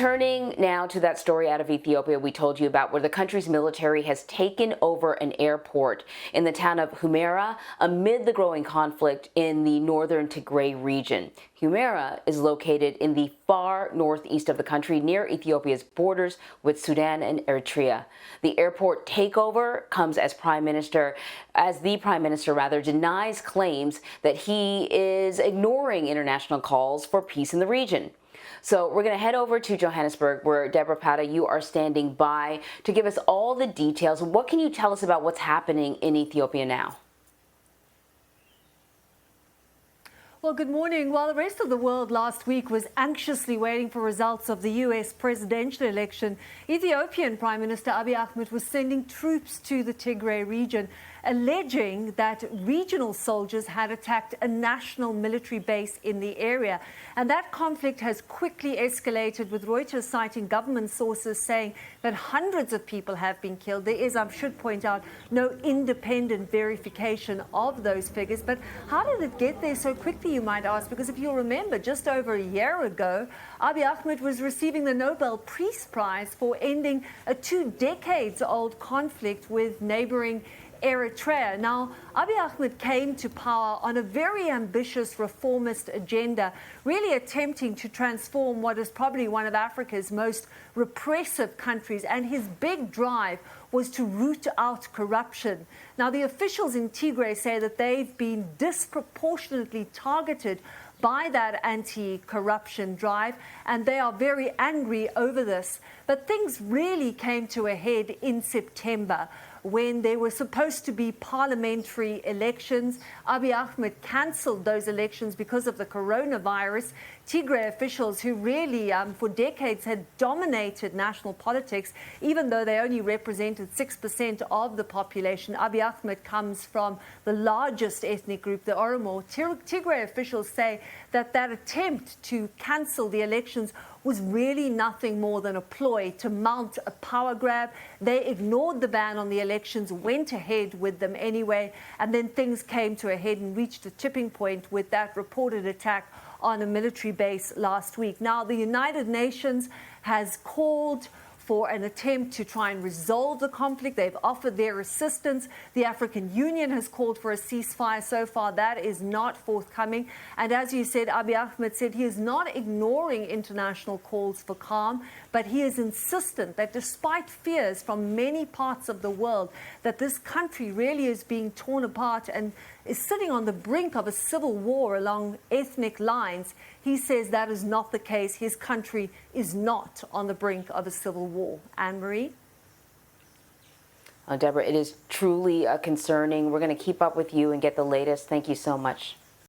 Turning now to that story out of Ethiopia we told you about, where the country's military has taken over an airport in the town of Humera amid the growing conflict in the northern Tigray region. Humera is located in the far northeast of the country near Ethiopia's borders with Sudan and Eritrea. The airport takeover comes as the Prime Minister denies claims that he is ignoring international calls for peace in the region. So we're going to head over to Johannesburg, where Debora Patta, you are standing by to give us all the details. What can you tell us about what's happening in Ethiopia now? Well, good morning. While the rest of the world last week was anxiously waiting for results of the U.S. presidential election, Ethiopian Prime Minister Abiy Ahmed was sending troops to the Tigray region, alleging that regional soldiers had attacked a national military base in the area. And that conflict has quickly escalated, with Reuters citing government sources saying that hundreds of people have been killed. There is, I should point out, no independent verification of those figures. But how did it get there so quickly, you might ask? Because if you'll remember, just over a year ago, Abiy Ahmed was receiving the Nobel Peace Prize for ending a 2 decades-old conflict with neighboring Eritrea. Now, Abiy Ahmed came to power on a very ambitious reformist agenda, really attempting to transform what is probably one of Africa's most repressive countries, and his big drive was to root out corruption. Now, the officials in Tigray say that they've been disproportionately targeted by that anti-corruption drive, and they are very angry over this. But things really came to a head in September, when there were supposed to be parliamentary elections. Abiy Ahmed cancelled those elections because of the coronavirus. Tigray officials, who really for decades had dominated national politics, even though they only represented 6% of the population. Abiy Ahmed comes from the largest ethnic group, the Oromo. Tigray officials say that that attempt to cancel the elections was really nothing more than a ploy to mount a power grab. They ignored the ban on the elections, went ahead with them anyway, and then things came to a head and reached a tipping point with that reported attack on a military base last week. Now, the United Nations has called for an attempt to try and resolve the conflict. They've offered their assistance. The African Union has called for a ceasefire. So far, that is not forthcoming. And as you said, Abiy Ahmed said he is not ignoring international calls for calm, but he is insistent that despite fears from many parts of the world that this country really is being torn apart and is sitting on the brink of a civil war along ethnic lines, he says that is not the case. His country is not on the brink of a civil war. Anne-Marie? Debora, it is truly concerning. We're going to keep up with you and get the latest. Thank you so much.